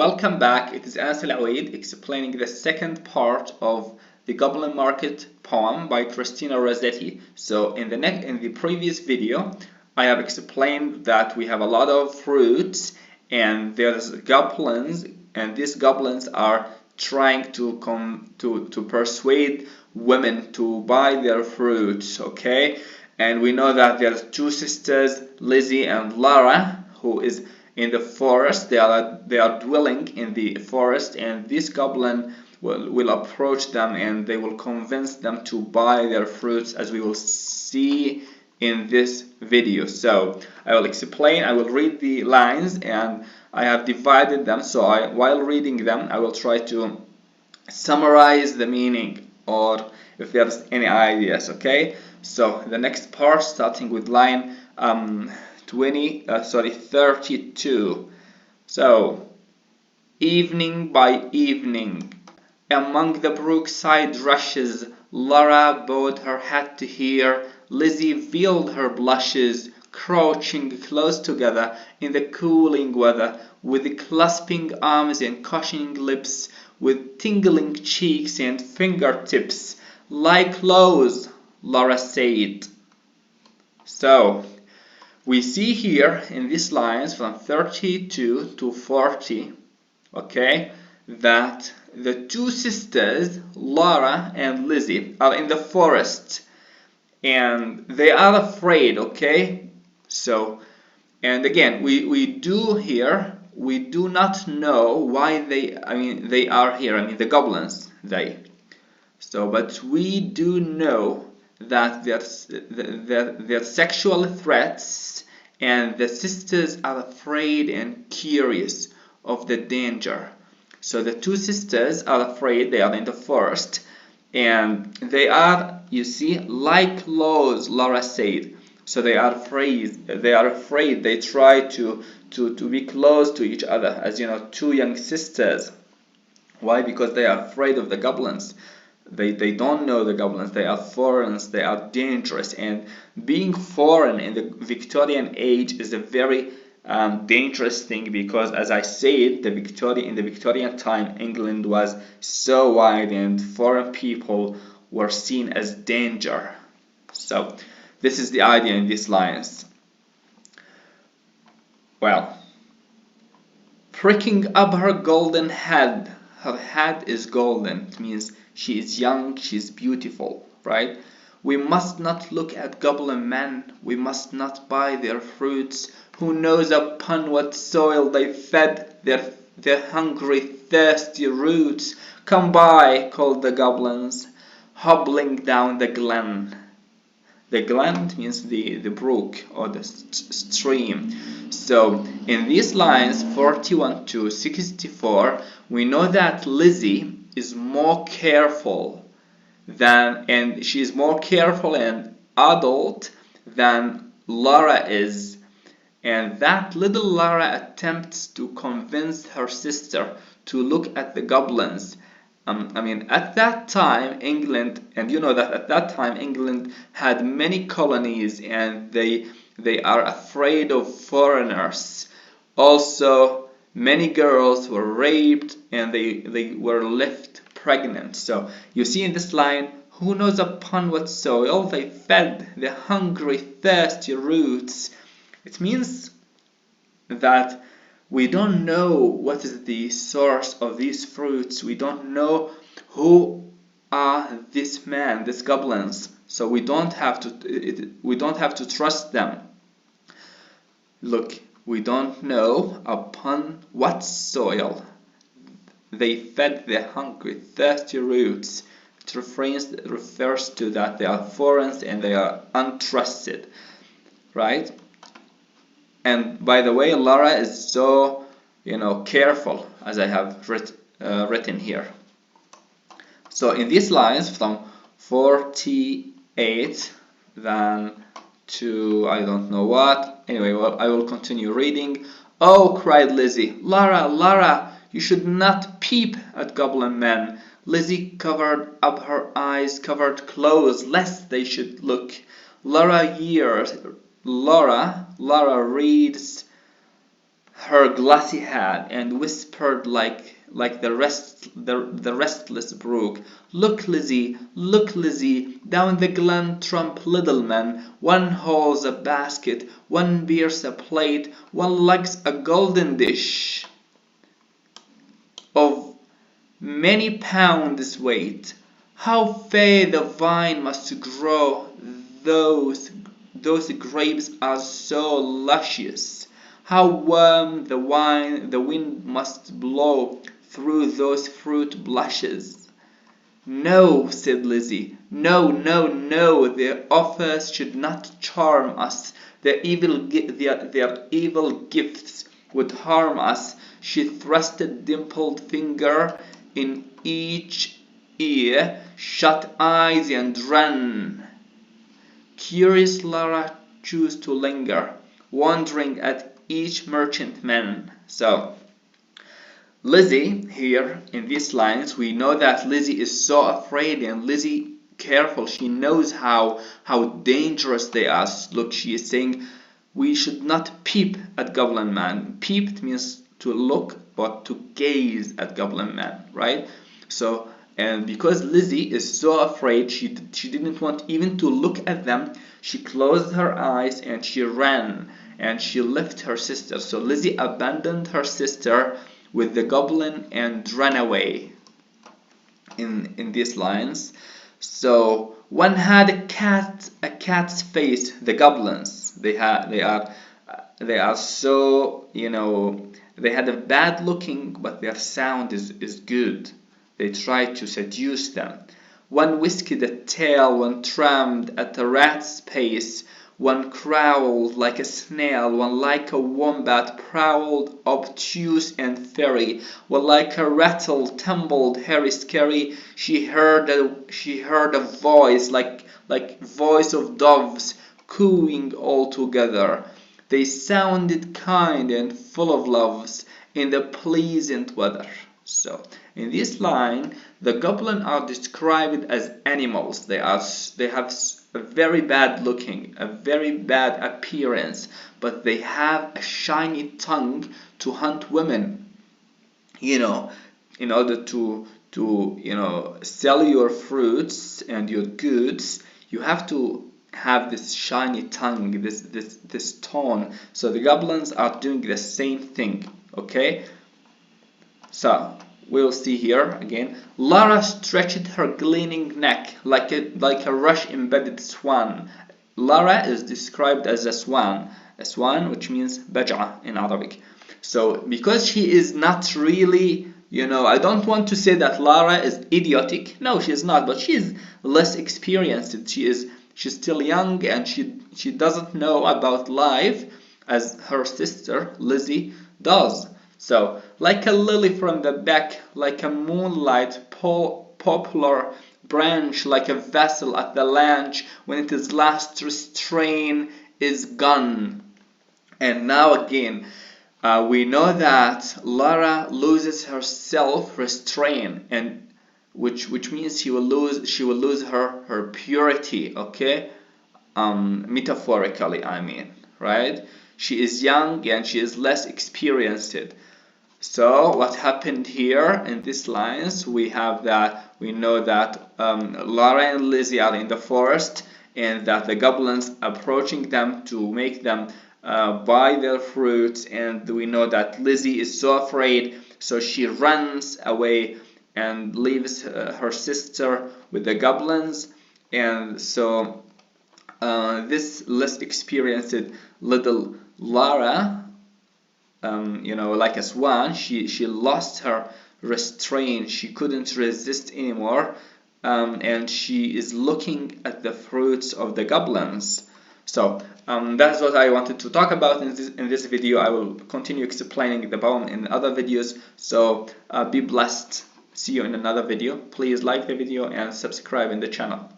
Welcome back. It is Anas Al-Awaid explaining the second part of the Goblin Market poem by Christina Rossetti. So in the previous video, I have explained that we have a lot of fruits and there's goblins, and these goblins are trying to persuade women to buy their fruits, okay? And we know that there's two sisters, Lizzie and Lara, who is in the forest. They are dwelling in the forest, and this goblin will approach them and they will convince them to buy their fruits, as we will see in this video. So I will explain, I will read the lines, and I have divided them, so while reading them I will try to summarize the meaning or if there's any ideas, okay? So the next part, starting with line 32. So, evening by evening, among the brookside rushes, Lara bowed her head to hear. Lizzie veiled her blushes, crouching close together in the cooling weather, with clasping arms and cautioning lips, with tingling cheeks and fingertips. Like clothes, Lara said. So, we see here in these lines from 32 to 40, okay, that the two sisters, Lara and Lizzie, are in the forest and they are afraid, okay? So, and again, we do not know why they are here, the goblins, but we do know that their sexual threats, and the sisters are afraid and curious of the danger. So the two sisters are afraid. They are in the forest, and they are, you see, like laws, Laura said. So they are afraid. They try to be close to each other, as you know, two young sisters. Why? Because they are afraid of the goblins. They don't know the goblins. They are foreigners. They are dangerous, and being foreign in the Victorian age is a very dangerous thing, because, as I said, in the Victorian time, England was so wide and foreign people were seen as danger. So this is the idea in these lines. Well, pricking up her golden head. Her head is golden. It means she is young, she is beautiful, right? We must not look at goblin men. We must not buy their fruits. Who knows upon what soil they fed their hungry, thirsty roots? Come by, called the goblins, hobbling down the glen. The glen means the brook or the stream. So in these lines 41 to 64, we know that Lizzie is more careful and she is more careful and adult than Lara is, and that little Lara attempts to convince her sister to look at the goblins. At that time, England, and you know that at that time England had many colonies, and they are afraid of foreigners. Also, many girls were raped and they were left pregnant. So you see in this line, who knows upon what soil they fed the hungry, thirsty roots. It means that we don't know what is the source of these fruits. We don't know who are these goblins. So we don't have to trust them. Look, we don't know upon what soil they fed the hungry, thirsty roots. It refers to that they are foreign and they are untrusted, right? And by the way, Lara is so, careful, as I have written here. So in these lines from 48 then to I don't know what. Anyway, I will continue reading. Oh, cried Lizzie, Lara, Lara, you should not peep at goblin men. Lizzie covered up her eyes, covered close, lest they should look. Lara reads her glassy head and whispered like the restless brook, look Lizzie, down the glen trump little men, one holds a basket, one bears a plate, one lugs a golden dish of many pounds weight. How fair the vine must grow, those grapes are so luscious. How warm the wind must blow through those fruit blushes. No, said Lizzie, no, their offers should not charm us. Their evil gifts would harm us. She thrust a dimpled finger in each ear, shut eyes and ran. Curious Lara chose to linger, wondering at each merchantman. So Lizzie, here in these lines, we know that Lizzie is so afraid, and Lizzie careful. She knows how dangerous they are. Look, she is saying we should not peep at Goblin Man. Peep means to look, but to gaze at Goblin Man, right? So, and because Lizzie is so afraid, she didn't want even to look at them. She closed her eyes and she ran, and she left her sister. So Lizzie abandoned her sister with the goblin and ran away in these lines. So one had a cat's face. The goblins, they are so, they had a bad looking, but their sound is good. They tried to seduce them. One whisked a tail, one trammed at a rat's pace, one crawled like a snail, one like a wombat prowled obtuse and fairy, one like a rattle tumbled hairy scary. She heard a voice like voice of doves cooing all together. They sounded kind and full of loves in the pleasant weather. So in this line, the goblin are described as animals. They have a very bad looking, a very bad appearance, but they have a shiny tongue to hunt women. In order to sell your fruits and your goods, you have to have this shiny tongue, this tone. So the goblins are doing the same thing. Okay. So we'll see here again. Lara stretched her gleaming neck like a rush-embedded swan. Lara is described as a swan which means baj'a in Arabic. So because she is not really, I don't want to say that Lara is idiotic. No, she is not, but she is less experienced. She's still young, and she doesn't know about life as her sister Lizzie does. So, like a lily from the beck, like a moonlight poplar branch, like a vessel at the launch when its last restraint is gone. And now again, we know that Lara loses her self-restraint, and which means she will lose her purity. Okay, metaphorically, I mean, right? She is young and she is less experienced. So what happened here in these lines, we know that Lara and Lizzie are in the forest, and that the goblins approaching them to make them buy their fruits, and we know that Lizzie is so afraid, so she runs away and leaves her sister with the goblins. And so this less experienced little Lara, like a swan, she lost her restraint. She couldn't resist anymore, and she is looking at the fruits of the goblins. So that's what I wanted to talk about in this video. I will continue explaining the poem in other videos. So be blessed. See you in another video. Please like the video and subscribe in the channel.